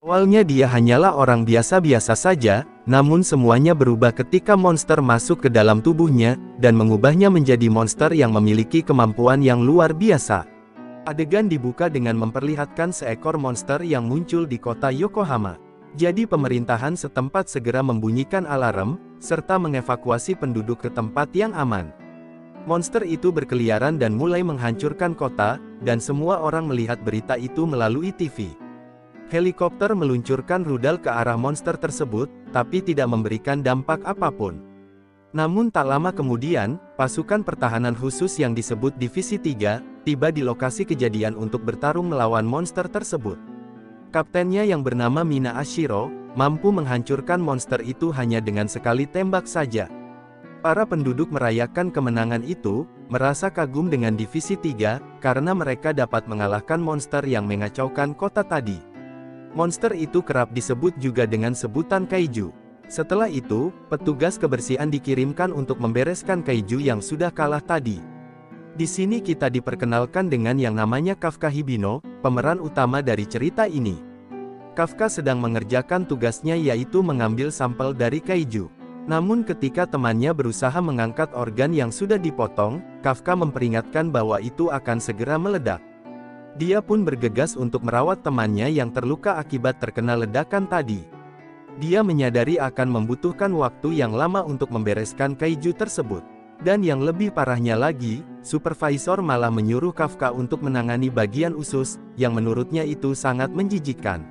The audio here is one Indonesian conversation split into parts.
Awalnya dia hanyalah orang biasa-biasa saja, namun semuanya berubah ketika monster masuk ke dalam tubuhnya, dan mengubahnya menjadi monster yang memiliki kemampuan yang luar biasa. Adegan dibuka dengan memperlihatkan seekor monster yang muncul di kota Yokohama. Jadi pemerintahan setempat segera membunyikan alarm, serta mengevakuasi penduduk ke tempat yang aman. Monster itu berkeliaran dan mulai menghancurkan kota, dan semua orang melihat berita itu melalui TV. Helikopter meluncurkan rudal ke arah monster tersebut, tapi tidak memberikan dampak apapun. Namun tak lama kemudian, pasukan pertahanan khusus yang disebut Divisi 3, tiba di lokasi kejadian untuk bertarung melawan monster tersebut. Kaptennya yang bernama Mina Ashiro, mampu menghancurkan monster itu hanya dengan sekali tembak saja. Para penduduk merayakan kemenangan itu, merasa kagum dengan Divisi 3, karena mereka dapat mengalahkan monster yang mengacaukan kota tadi. Monster itu kerap disebut juga dengan sebutan kaiju. Setelah itu, petugas kebersihan dikirimkan untuk membereskan kaiju yang sudah kalah tadi. Di sini kita diperkenalkan dengan yang namanya Kafka Hibino, pemeran utama dari cerita ini. Kafka sedang mengerjakan tugasnya yaitu mengambil sampel dari kaiju. Namun ketika temannya berusaha mengangkat organ yang sudah dipotong, Kafka memperingatkan bahwa itu akan segera meledak. Dia pun bergegas untuk merawat temannya yang terluka akibat terkena ledakan tadi. Dia menyadari akan membutuhkan waktu yang lama untuk membereskan kaiju tersebut. Dan yang lebih parahnya lagi, supervisor malah menyuruh Kafka untuk menangani bagian usus, yang menurutnya itu sangat menjijikkan.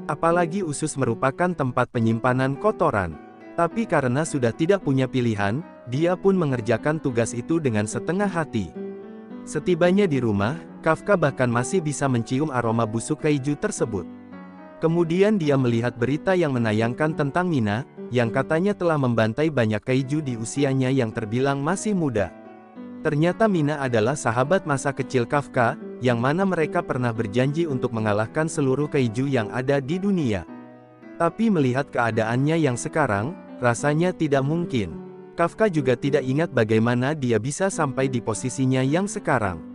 Apalagi usus merupakan tempat penyimpanan kotoran. Tapi karena sudah tidak punya pilihan, dia pun mengerjakan tugas itu dengan setengah hati. Setibanya di rumah, Kafka bahkan masih bisa mencium aroma busuk kaiju tersebut. Kemudian dia melihat berita yang menayangkan tentang Mina, yang katanya telah membantai banyak kaiju di usianya yang terbilang masih muda. Ternyata Mina adalah sahabat masa kecil Kafka, yang mana mereka pernah berjanji untuk mengalahkan seluruh kaiju yang ada di dunia. Tapi melihat keadaannya yang sekarang, rasanya tidak mungkin. Kafka juga tidak ingat bagaimana dia bisa sampai di posisinya yang sekarang.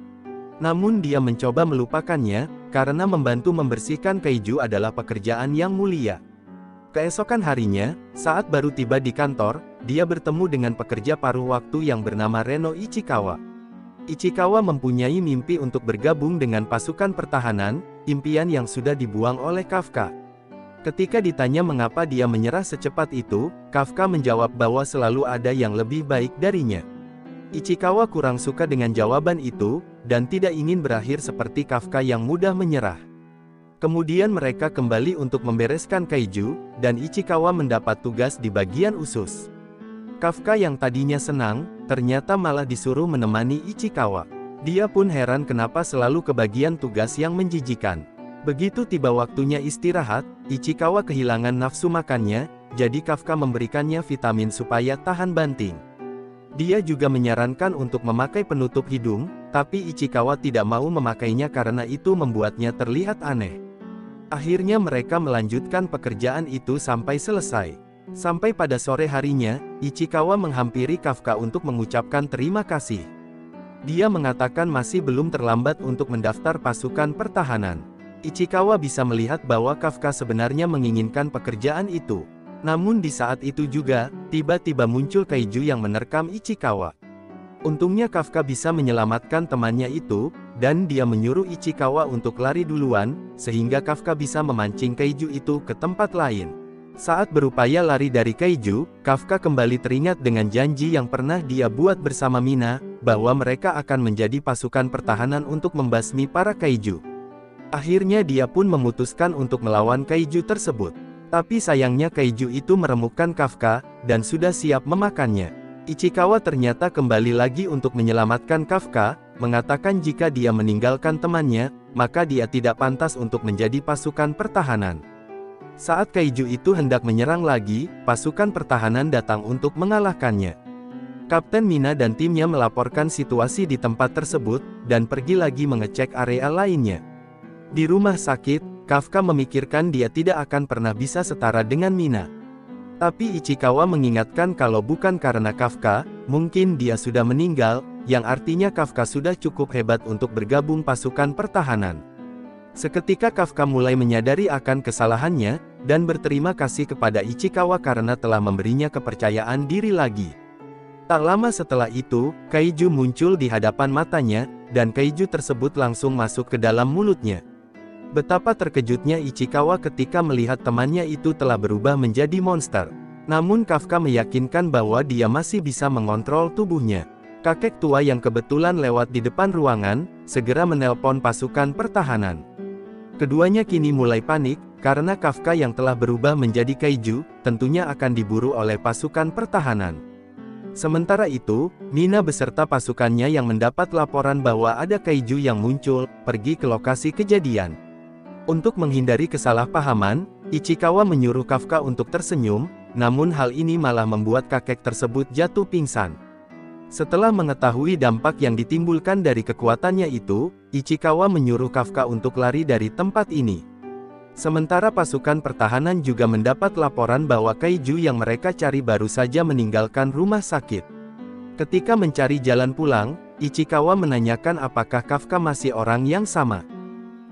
Namun dia mencoba melupakannya, karena membantu membersihkan kaiju adalah pekerjaan yang mulia. Keesokan harinya, saat baru tiba di kantor, dia bertemu dengan pekerja paruh waktu yang bernama Reno Ichikawa. Ichikawa mempunyai mimpi untuk bergabung dengan pasukan pertahanan, impian yang sudah dibuang oleh Kafka. Ketika ditanya mengapa dia menyerah secepat itu, Kafka menjawab bahwa selalu ada yang lebih baik darinya. Ichikawa kurang suka dengan jawaban itu, dan tidak ingin berakhir seperti Kafka yang mudah menyerah. Kemudian mereka kembali untuk membereskan kaiju, dan Ichikawa mendapat tugas di bagian usus. Kafka yang tadinya senang, ternyata malah disuruh menemani Ichikawa. Dia pun heran kenapa selalu kebagian tugas yang menjijikan. Begitu tiba waktunya istirahat, Ichikawa kehilangan nafsu makannya, jadi Kafka memberikannya vitamin supaya tahan banting. Dia juga menyarankan untuk memakai penutup hidung, tapi Ichikawa tidak mau memakainya karena itu membuatnya terlihat aneh. Akhirnya mereka melanjutkan pekerjaan itu sampai selesai. Sampai pada sore harinya, Ichikawa menghampiri Kafka untuk mengucapkan terima kasih. Dia mengatakan masih belum terlambat untuk mendaftar pasukan pertahanan. Ichikawa bisa melihat bahwa Kafka sebenarnya menginginkan pekerjaan itu. Namun di saat itu juga, tiba-tiba muncul kaiju yang menerkam Ichikawa. Untungnya Kafka bisa menyelamatkan temannya itu, dan dia menyuruh Ichikawa untuk lari duluan, sehingga Kafka bisa memancing kaiju itu ke tempat lain. Saat berupaya lari dari kaiju, Kafka kembali teringat dengan janji yang pernah dia buat bersama Mina, bahwa mereka akan menjadi pasukan pertahanan untuk membasmi para kaiju. Akhirnya dia pun memutuskan untuk melawan kaiju tersebut. Tapi sayangnya kaiju itu meremukkan Kafka, dan sudah siap memakannya. Ichikawa ternyata kembali lagi untuk menyelamatkan Kafka, mengatakan jika dia meninggalkan temannya, maka dia tidak pantas untuk menjadi pasukan pertahanan. Saat kaiju itu hendak menyerang lagi, pasukan pertahanan datang untuk mengalahkannya. Kapten Mina dan timnya melaporkan situasi di tempat tersebut, dan pergi lagi mengecek area lainnya. Di rumah sakit, Kafka memikirkan dia tidak akan pernah bisa setara dengan Mina. Tapi Ichikawa mengingatkan kalau bukan karena Kafka, mungkin dia sudah meninggal, yang artinya Kafka sudah cukup hebat untuk bergabung pasukan pertahanan. Seketika Kafka mulai menyadari akan kesalahannya, dan berterima kasih kepada Ichikawa karena telah memberinya kepercayaan diri lagi. Tak lama setelah itu, kaiju muncul di hadapan matanya, dan kaiju tersebut langsung masuk ke dalam mulutnya. Betapa terkejutnya Ichikawa ketika melihat temannya itu telah berubah menjadi monster. Namun Kafka meyakinkan bahwa dia masih bisa mengontrol tubuhnya. Kakek tua yang kebetulan lewat di depan ruangan, segera menelpon pasukan pertahanan. Keduanya kini mulai panik, karena Kafka yang telah berubah menjadi kaiju, tentunya akan diburu oleh pasukan pertahanan. Sementara itu, Mina beserta pasukannya yang mendapat laporan bahwa ada kaiju yang muncul, pergi ke lokasi kejadian. Untuk menghindari kesalahpahaman, Ichikawa menyuruh Kafka untuk tersenyum, namun hal ini malah membuat kakek tersebut jatuh pingsan. Setelah mengetahui dampak yang ditimbulkan dari kekuatannya itu, Ichikawa menyuruh Kafka untuk lari dari tempat ini. Sementara pasukan pertahanan juga mendapat laporan bahwa kaiju yang mereka cari baru saja meninggalkan rumah sakit. Ketika mencari jalan pulang, Ichikawa menanyakan apakah Kafka masih orang yang sama.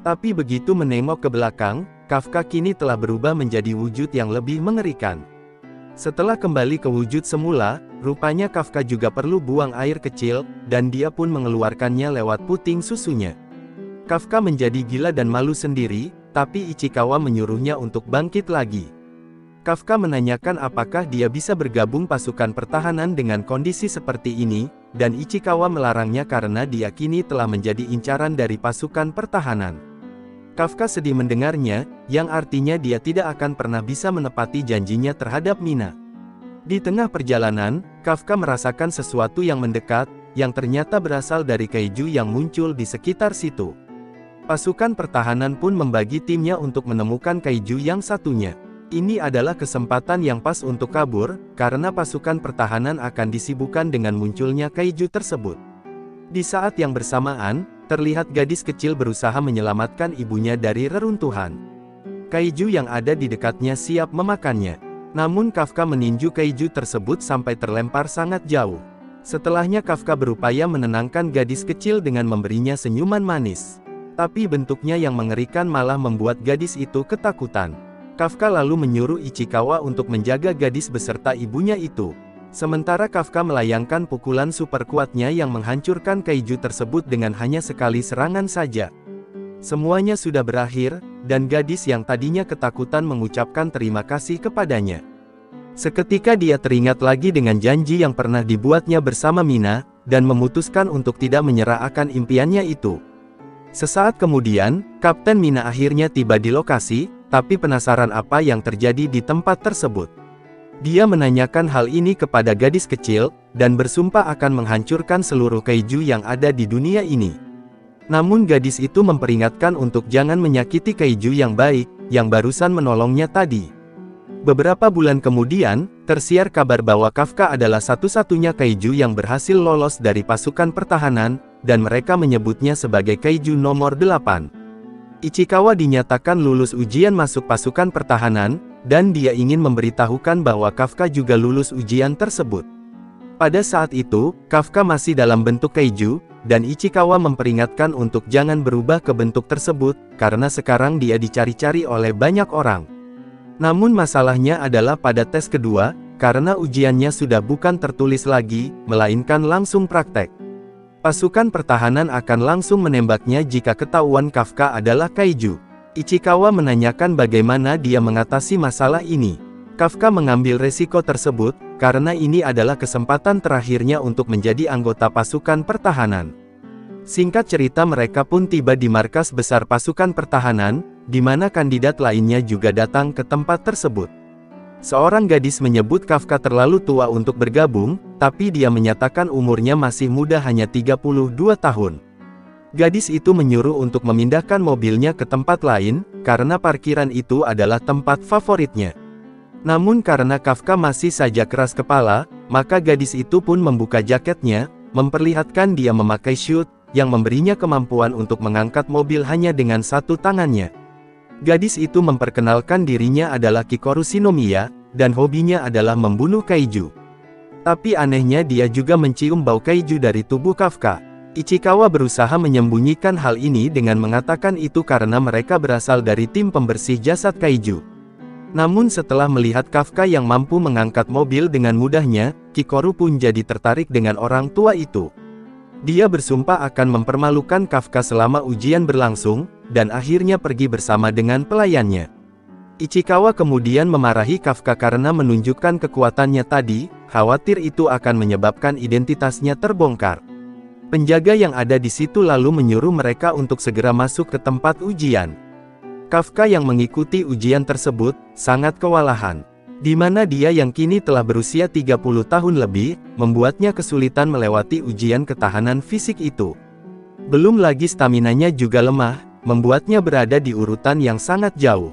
Tapi begitu menengok ke belakang, Kafka kini telah berubah menjadi wujud yang lebih mengerikan. Setelah kembali ke wujud semula, rupanya Kafka juga perlu buang air kecil, dan dia pun mengeluarkannya lewat puting susunya. Kafka menjadi gila dan malu sendiri, tapi Ichikawa menyuruhnya untuk bangkit lagi. Kafka menanyakan apakah dia bisa bergabung pasukan pertahanan dengan kondisi seperti ini, dan Ichikawa melarangnya karena dia kini telah menjadi incaran dari pasukan pertahanan. Kafka sedih mendengarnya, yang artinya dia tidak akan pernah bisa menepati janjinya terhadap Mina. Di tengah perjalanan, Kafka merasakan sesuatu yang mendekat, yang ternyata berasal dari kaiju yang muncul di sekitar situ. Pasukan pertahanan pun membagi timnya untuk menemukan kaiju yang satunya. Ini adalah kesempatan yang pas untuk kabur, karena pasukan pertahanan akan disibukkan dengan munculnya kaiju tersebut. Di saat yang bersamaan, terlihat gadis kecil berusaha menyelamatkan ibunya dari reruntuhan. Kaiju yang ada di dekatnya siap memakannya. Namun Kafka meninju kaiju tersebut sampai terlempar sangat jauh. Setelahnya Kafka berupaya menenangkan gadis kecil dengan memberinya senyuman manis. Tapi bentuknya yang mengerikan malah membuat gadis itu ketakutan. Kafka lalu menyuruh Ichikawa untuk menjaga gadis beserta ibunya itu. Sementara Kafka melayangkan pukulan super kuatnya yang menghancurkan kaiju tersebut dengan hanya sekali serangan saja. Semuanya sudah berakhir, dan gadis yang tadinya ketakutan mengucapkan terima kasih kepadanya. Seketika dia teringat lagi dengan janji yang pernah dibuatnya bersama Mina, dan memutuskan untuk tidak menyerah akan impiannya itu. Sesaat kemudian, Kapten Mina akhirnya tiba di lokasi, tapi penasaran apa yang terjadi di tempat tersebut. Dia menanyakan hal ini kepada gadis kecil, dan bersumpah akan menghancurkan seluruh kaiju yang ada di dunia ini. Namun gadis itu memperingatkan untuk jangan menyakiti kaiju yang baik, yang barusan menolongnya tadi. Beberapa bulan kemudian, tersiar kabar bahwa Kafka adalah satu-satunya kaiju yang berhasil lolos dari pasukan pertahanan, dan mereka menyebutnya sebagai kaiju nomor 8. Ichikawa dinyatakan lulus ujian masuk pasukan pertahanan, dan dia ingin memberitahukan bahwa Kafka juga lulus ujian tersebut. Pada saat itu, Kafka masih dalam bentuk kaiju, dan Ichikawa memperingatkan untuk jangan berubah ke bentuk tersebut, karena sekarang dia dicari-cari oleh banyak orang. Namun masalahnya adalah pada tes kedua, karena ujiannya sudah bukan tertulis lagi, melainkan langsung praktek. Pasukan pertahanan akan langsung menembaknya jika ketahuan Kafka adalah kaiju. Ichikawa menanyakan bagaimana dia mengatasi masalah ini. Kafka mengambil resiko tersebut, karena ini adalah kesempatan terakhirnya untuk menjadi anggota pasukan pertahanan. Singkat cerita mereka pun tiba di markas besar pasukan pertahanan, di mana kandidat lainnya juga datang ke tempat tersebut. Seorang gadis menyebut Kafka terlalu tua untuk bergabung, tapi dia menyatakan umurnya masih muda hanya 32 tahun. Gadis itu menyuruh untuk memindahkan mobilnya ke tempat lain, karena parkiran itu adalah tempat favoritnya. Namun karena Kafka masih saja keras kepala, maka gadis itu pun membuka jaketnya, memperlihatkan dia memakai chute, yang memberinya kemampuan untuk mengangkat mobil hanya dengan satu tangannya. Gadis itu memperkenalkan dirinya adalah Kikoru Shinomiya, dan hobinya adalah membunuh kaiju. Tapi anehnya dia juga mencium bau kaiju dari tubuh Kafka. Ichikawa berusaha menyembunyikan hal ini dengan mengatakan itu karena mereka berasal dari tim pembersih jasad kaiju. Namun setelah melihat Kafka yang mampu mengangkat mobil dengan mudahnya, Kikoru pun jadi tertarik dengan orang tua itu. Dia bersumpah akan mempermalukan Kafka selama ujian berlangsung, dan akhirnya pergi bersama dengan pelayannya. Ichikawa kemudian memarahi Kafka karena menunjukkan kekuatannya tadi, khawatir itu akan menyebabkan identitasnya terbongkar. Penjaga yang ada di situ lalu menyuruh mereka untuk segera masuk ke tempat ujian. Kafka yang mengikuti ujian tersebut, sangat kewalahan. Di mana dia yang kini telah berusia 30 tahun lebih, membuatnya kesulitan melewati ujian ketahanan fisik itu. Belum lagi staminanya juga lemah, membuatnya berada di urutan yang sangat jauh.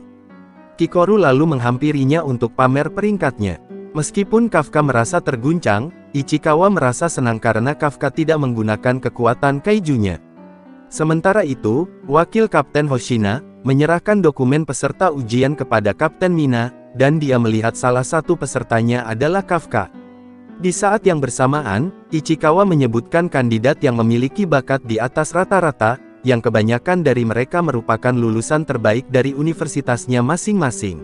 Kikoru lalu menghampirinya untuk pamer peringkatnya. Meskipun Kafka merasa terguncang, Ichikawa merasa senang karena Kafka tidak menggunakan kekuatan kaijunya. Sementara itu, wakil Kapten Hoshina menyerahkan dokumen peserta ujian kepada Kapten Mina, dan dia melihat salah satu pesertanya adalah Kafka. Di saat yang bersamaan, Ichikawa menyebutkan kandidat yang memiliki bakat di atas rata-rata, yang kebanyakan dari mereka merupakan lulusan terbaik dari universitasnya masing-masing.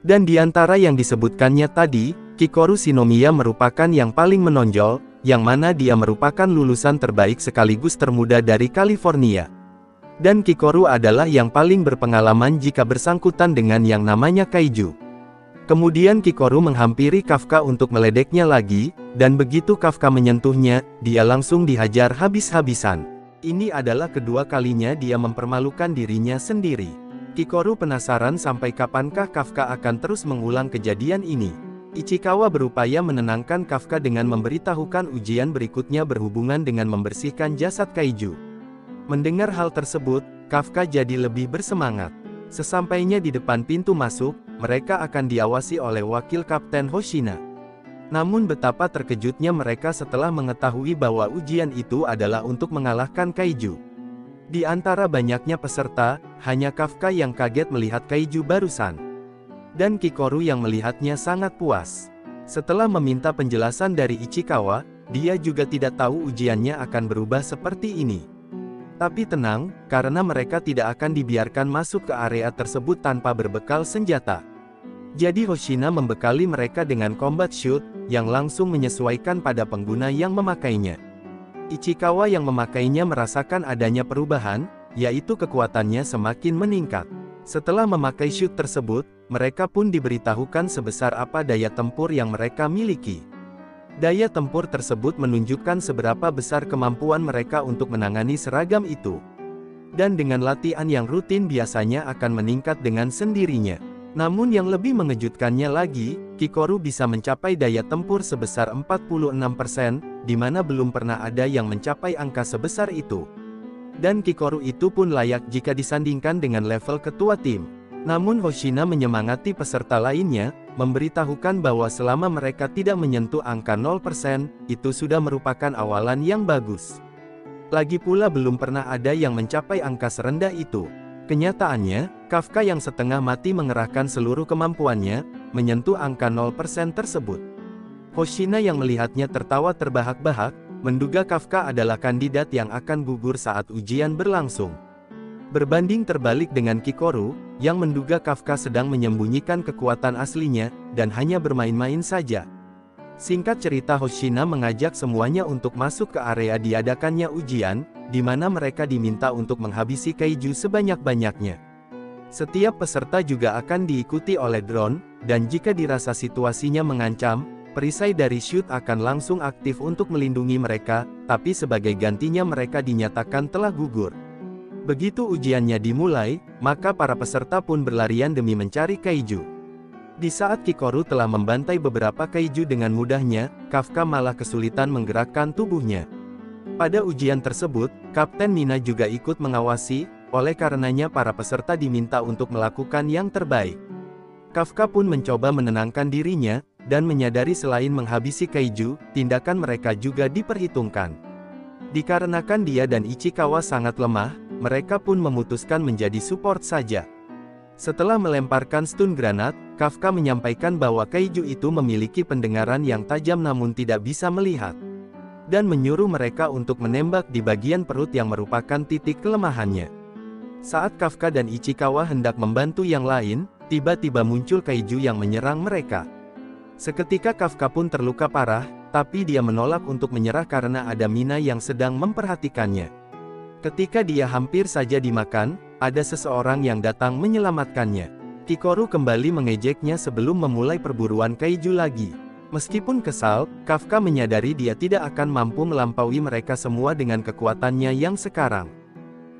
Dan di antara yang disebutkannya tadi, Kikoru Shinomiya merupakan yang paling menonjol, yang mana dia merupakan lulusan terbaik sekaligus termuda dari California. Dan Kikoru adalah yang paling berpengalaman jika bersangkutan dengan yang namanya kaiju. Kemudian Kikoru menghampiri Kafka untuk meledeknya lagi, dan begitu Kafka menyentuhnya, dia langsung dihajar habis-habisan. Ini adalah kedua kalinya dia mempermalukan dirinya sendiri. Kikoru penasaran sampai kapankah Kafka akan terus mengulang kejadian ini. Ichikawa berupaya menenangkan Kafka dengan memberitahukan ujian berikutnya berhubungan dengan membersihkan jasad kaiju. Mendengar hal tersebut, Kafka jadi lebih bersemangat. Sesampainya di depan pintu masuk, mereka akan diawasi oleh wakil Kapten Hoshina. Namun betapa terkejutnya mereka setelah mengetahui bahwa ujian itu adalah untuk mengalahkan kaiju. Di antara banyaknya peserta, hanya Kafka yang kaget melihat kaiju barusan. Dan Kikoru yang melihatnya sangat puas. Setelah meminta penjelasan dari Ichikawa, dia juga tidak tahu ujiannya akan berubah seperti ini. Tapi tenang, karena mereka tidak akan dibiarkan masuk ke area tersebut tanpa berbekal senjata. Jadi Hoshina membekali mereka dengan combat shoot, yang langsung menyesuaikan pada pengguna yang memakainya. Ichikawa yang memakainya merasakan adanya perubahan, yaitu kekuatannya semakin meningkat. Setelah memakai shoot tersebut, mereka pun diberitahukan sebesar apa daya tempur yang mereka miliki. Daya tempur tersebut menunjukkan seberapa besar kemampuan mereka untuk menangani seragam itu. Dan dengan latihan yang rutin biasanya akan meningkat dengan sendirinya. Namun yang lebih mengejutkannya lagi, Kikoru bisa mencapai daya tempur sebesar 46%, di mana belum pernah ada yang mencapai angka sebesar itu. Dan Kikoru itu pun layak jika disandingkan dengan level ketua tim. Namun Hoshina menyemangati peserta lainnya, memberitahukan bahwa selama mereka tidak menyentuh angka 0%, itu sudah merupakan awalan yang bagus. Lagi pula belum pernah ada yang mencapai angka serendah itu. Kenyataannya, Kafka yang setengah mati mengerahkan seluruh kemampuannya, menyentuh angka 0% tersebut. Hoshina yang melihatnya tertawa terbahak-bahak, menduga Kafka adalah kandidat yang akan gugur saat ujian berlangsung. Berbanding terbalik dengan Kikoru, yang menduga Kafka sedang menyembunyikan kekuatan aslinya, dan hanya bermain-main saja. Singkat cerita Hoshina mengajak semuanya untuk masuk ke area diadakannya ujian, di mana mereka diminta untuk menghabisi kaiju sebanyak-banyaknya. Setiap peserta juga akan diikuti oleh drone, dan jika dirasa situasinya mengancam, perisai dari shoot akan langsung aktif untuk melindungi mereka, tapi sebagai gantinya mereka dinyatakan telah gugur. Begitu ujiannya dimulai, maka para peserta pun berlarian demi mencari kaiju. Di saat Kikoru telah membantai beberapa kaiju dengan mudahnya, Kafka malah kesulitan menggerakkan tubuhnya. Pada ujian tersebut, Kapten Mina juga ikut mengawasi, oleh karenanya para peserta diminta untuk melakukan yang terbaik. Kafka pun mencoba menenangkan dirinya, dan menyadari selain menghabisi kaiju, tindakan mereka juga diperhitungkan. Dikarenakan dia dan Ichikawa sangat lemah, mereka pun memutuskan menjadi support saja. Setelah melemparkan stun granat, Kafka menyampaikan bahwa kaiju itu memiliki pendengaran yang tajam namun tidak bisa melihat. dan menyuruh mereka untuk menembak di bagian perut yang merupakan titik kelemahannya. Saat Kafka dan Ichikawa hendak membantu yang lain, tiba-tiba muncul kaiju yang menyerang mereka. Seketika Kafka pun terluka parah, tapi dia menolak untuk menyerah karena ada Mina yang sedang memperhatikannya. Ketika dia hampir saja dimakan, ada seseorang yang datang menyelamatkannya. Kikoru kembali mengejeknya sebelum memulai perburuan kaiju lagi. Meskipun kesal, Kafka menyadari dia tidak akan mampu melampaui mereka semua dengan kekuatannya yang sekarang.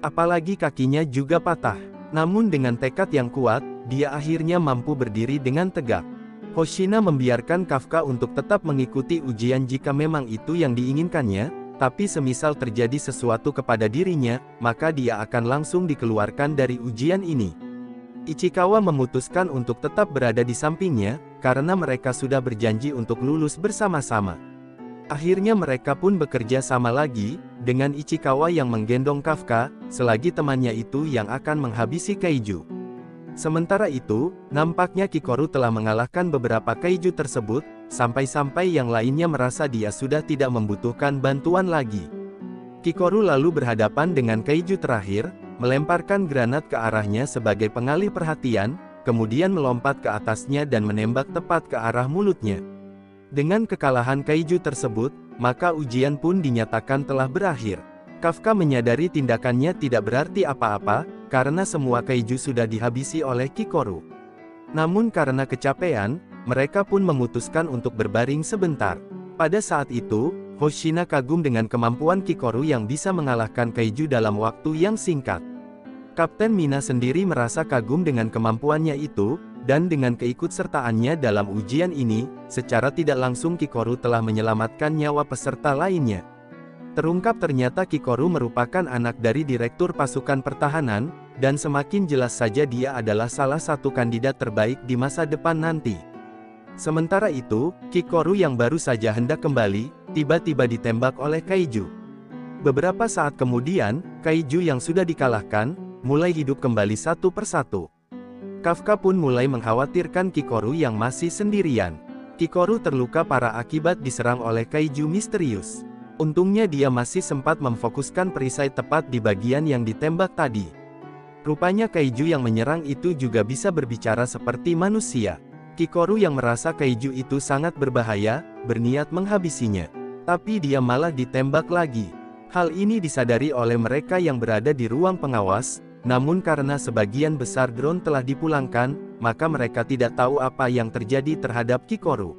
Apalagi kakinya juga patah. Namun dengan tekad yang kuat, dia akhirnya mampu berdiri dengan tegak. Hoshina membiarkan Kafka untuk tetap mengikuti ujian jika memang itu yang diinginkannya, tapi semisal terjadi sesuatu kepada dirinya, maka dia akan langsung dikeluarkan dari ujian ini. Ichikawa memutuskan untuk tetap berada di sampingnya, karena mereka sudah berjanji untuk lulus bersama-sama. Akhirnya mereka pun bekerja sama lagi, dengan Ichikawa yang menggendong Kafka, selagi temannya itu yang akan menghabisi kaiju. Sementara itu, nampaknya Kikoru telah mengalahkan beberapa kaiju tersebut, sampai-sampai yang lainnya merasa dia sudah tidak membutuhkan bantuan lagi. Kikoru lalu berhadapan dengan kaiju terakhir, melemparkan granat ke arahnya sebagai pengalih perhatian, kemudian melompat ke atasnya dan menembak tepat ke arah mulutnya. Dengan kekalahan kaiju tersebut, maka ujian pun dinyatakan telah berakhir. Kafka menyadari tindakannya tidak berarti apa-apa, karena semua kaiju sudah dihabisi oleh Kikoru. Namun karena kecapean, mereka pun memutuskan untuk berbaring sebentar. Pada saat itu, Hoshina kagum dengan kemampuan Kikoru yang bisa mengalahkan kaiju dalam waktu yang singkat. Kapten Mina sendiri merasa kagum dengan kemampuannya itu, dan dengan keikutsertaannya dalam ujian ini, secara tidak langsung Kikoru telah menyelamatkan nyawa peserta lainnya. Terungkap ternyata Kikoru merupakan anak dari Direktur Pasukan Pertahanan, dan semakin jelas saja dia adalah salah satu kandidat terbaik di masa depan nanti. Sementara itu, Kikoru yang baru saja hendak kembali, tiba-tiba ditembak oleh kaiju. Beberapa saat kemudian, kaiju yang sudah dikalahkan, mulai hidup kembali satu persatu. Kafka pun mulai mengkhawatirkan Kikoru yang masih sendirian. Kikoru terluka parah akibat diserang oleh kaiju misterius. Untungnya dia masih sempat memfokuskan perisai tepat di bagian yang ditembak tadi. Rupanya kaiju yang menyerang itu juga bisa berbicara seperti manusia. Kikoru yang merasa kaiju itu sangat berbahaya, berniat menghabisinya. Tapi dia malah ditembak lagi. Hal ini disadari oleh mereka yang berada di ruang pengawas. Namun karena sebagian besar drone telah dipulangkan, maka mereka tidak tahu apa yang terjadi terhadap Kikoru.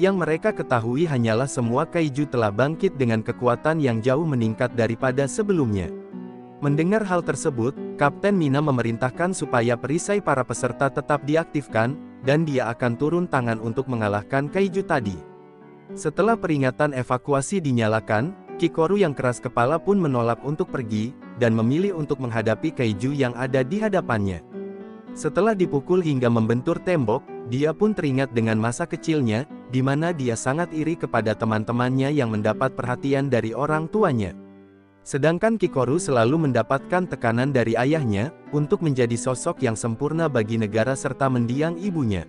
Yang mereka ketahui hanyalah semua kaiju telah bangkit dengan kekuatan yang jauh meningkat daripada sebelumnya. Mendengar hal tersebut, Kapten Mina memerintahkan supaya perisai para peserta tetap diaktifkan, dan dia akan turun tangan untuk mengalahkan kaiju tadi. Setelah peringatan evakuasi dinyalakan, Kikoru yang keras kepala pun menolak untuk pergi, dan memilih untuk menghadapi kaiju yang ada di hadapannya. Setelah dipukul hingga membentur tembok, dia pun teringat dengan masa kecilnya, di mana dia sangat iri kepada teman-temannya yang mendapat perhatian dari orang tuanya. Sedangkan Kikoru selalu mendapatkan tekanan dari ayahnya, untuk menjadi sosok yang sempurna bagi negara serta mendiang ibunya.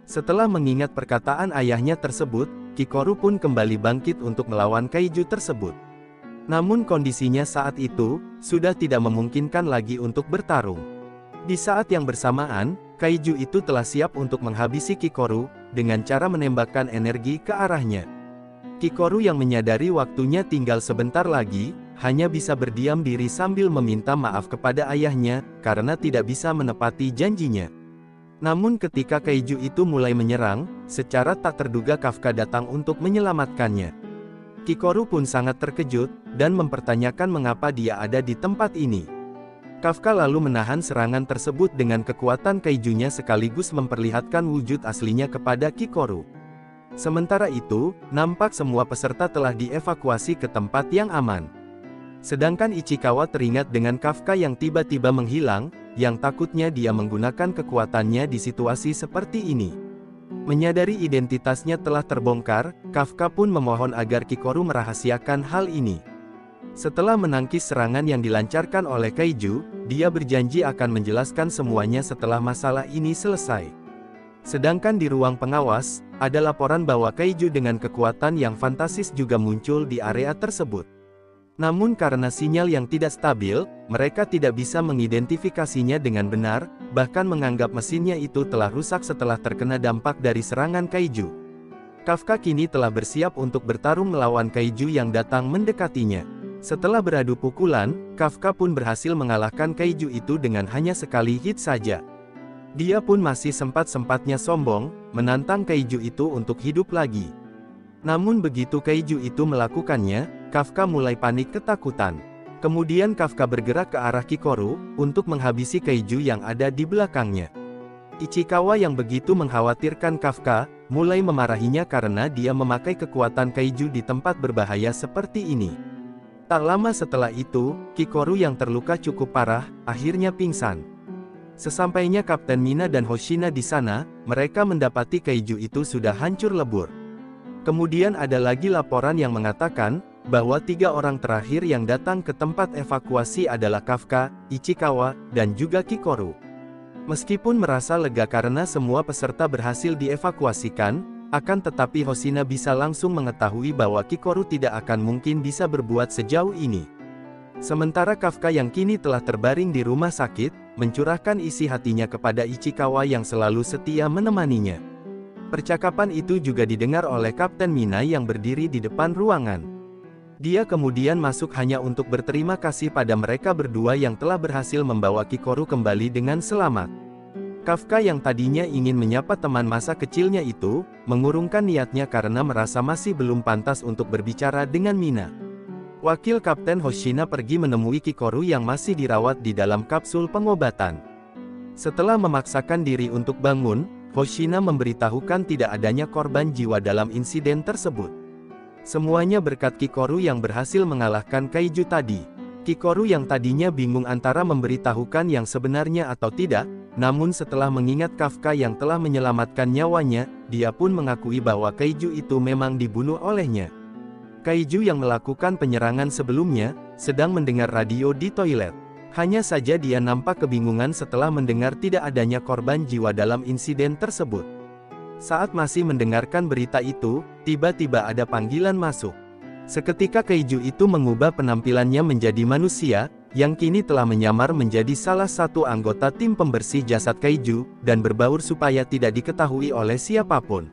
Setelah mengingat perkataan ayahnya tersebut, Kikoru pun kembali bangkit untuk melawan kaiju tersebut. Namun kondisinya saat itu, sudah tidak memungkinkan lagi untuk bertarung. Di saat yang bersamaan, kaiju itu telah siap untuk menghabisi Kikoru, dengan cara menembakkan energi ke arahnya. Kikoru yang menyadari waktunya tinggal sebentar lagi, hanya bisa berdiam diri sambil meminta maaf kepada ayahnya, karena tidak bisa menepati janjinya. Namun ketika kaiju itu mulai menyerang, secara tak terduga Kafka datang untuk menyelamatkannya. Kikoru pun sangat terkejut, dan mempertanyakan mengapa dia ada di tempat ini. Kafka lalu menahan serangan tersebut dengan kekuatan kaijunya sekaligus memperlihatkan wujud aslinya kepada Kikoru. Sementara itu, nampak semua peserta telah dievakuasi ke tempat yang aman. Sedangkan Ichikawa teringat dengan Kafka yang tiba-tiba menghilang, yang takutnya dia menggunakan kekuatannya di situasi seperti ini. Menyadari identitasnya telah terbongkar, Kafka pun memohon agar Kikoru merahasiakan hal ini. Setelah menangkis serangan yang dilancarkan oleh kaiju, dia berjanji akan menjelaskan semuanya setelah masalah ini selesai. Sedangkan di ruang pengawas, ada laporan bahwa kaiju dengan kekuatan yang fantastis juga muncul di area tersebut. Namun karena sinyal yang tidak stabil, mereka tidak bisa mengidentifikasinya dengan benar, bahkan menganggap mesinnya itu telah rusak setelah terkena dampak dari serangan kaiju. Kafka kini telah bersiap untuk bertarung melawan kaiju yang datang mendekatinya. Setelah beradu pukulan, Kafka pun berhasil mengalahkan kaiju itu dengan hanya sekali hit saja. Dia pun masih sempat-sempatnya sombong, menantang kaiju itu untuk hidup lagi. Namun begitu kaiju itu melakukannya, Kafka mulai panik ketakutan. Kemudian Kafka bergerak ke arah Kikoru, untuk menghabisi kaiju yang ada di belakangnya. Ichikawa yang begitu mengkhawatirkan Kafka, mulai memarahinya karena dia memakai kekuatan kaiju di tempat berbahaya seperti ini. Tak lama setelah itu, Kikoru yang terluka cukup parah, akhirnya pingsan. Sesampainya Kapten Mina dan Hoshina di sana, mereka mendapati kaiju itu sudah hancur lebur. Kemudian ada lagi laporan yang mengatakan, bahwa 3 orang terakhir yang datang ke tempat evakuasi adalah Kafka, Ichikawa, dan juga Kikoru. Meskipun merasa lega karena semua peserta berhasil dievakuasikan, akan tetapi Hoshina bisa langsung mengetahui bahwa Kikoru tidak akan mungkin bisa berbuat sejauh ini. Sementara Kafka yang kini telah terbaring di rumah sakit, mencurahkan isi hatinya kepada Ichikawa yang selalu setia menemaninya. Percakapan itu juga didengar oleh Kapten Mina yang berdiri di depan ruangan. Dia kemudian masuk hanya untuk berterima kasih pada mereka berdua yang telah berhasil membawa Kikoru kembali dengan selamat. Kafka yang tadinya ingin menyapa teman masa kecilnya itu, mengurungkan niatnya karena merasa masih belum pantas untuk berbicara dengan Mina. Wakil Kapten Hoshina pergi menemui Kikoru yang masih dirawat di dalam kapsul pengobatan. Setelah memaksakan diri untuk bangun, Hoshina memberitahukan tidak adanya korban jiwa dalam insiden tersebut. Semuanya berkat Kikoru yang berhasil mengalahkan kaiju tadi. Kikoru yang tadinya bingung antara memberitahukan yang sebenarnya atau tidak, namun setelah mengingat Kafka yang telah menyelamatkan nyawanya, dia pun mengakui bahwa kaiju itu memang dibunuh olehnya. Kaiju yang melakukan penyerangan sebelumnya, sedang mendengar radio di toilet. Hanya saja dia nampak kebingungan setelah mendengar tidak adanya korban jiwa dalam insiden tersebut. Saat masih mendengarkan berita itu, tiba-tiba ada panggilan masuk. Seketika kaiju itu mengubah penampilannya menjadi manusia, yang kini telah menyamar menjadi salah satu anggota tim pembersih jasad kaiju, dan berbaur supaya tidak diketahui oleh siapapun.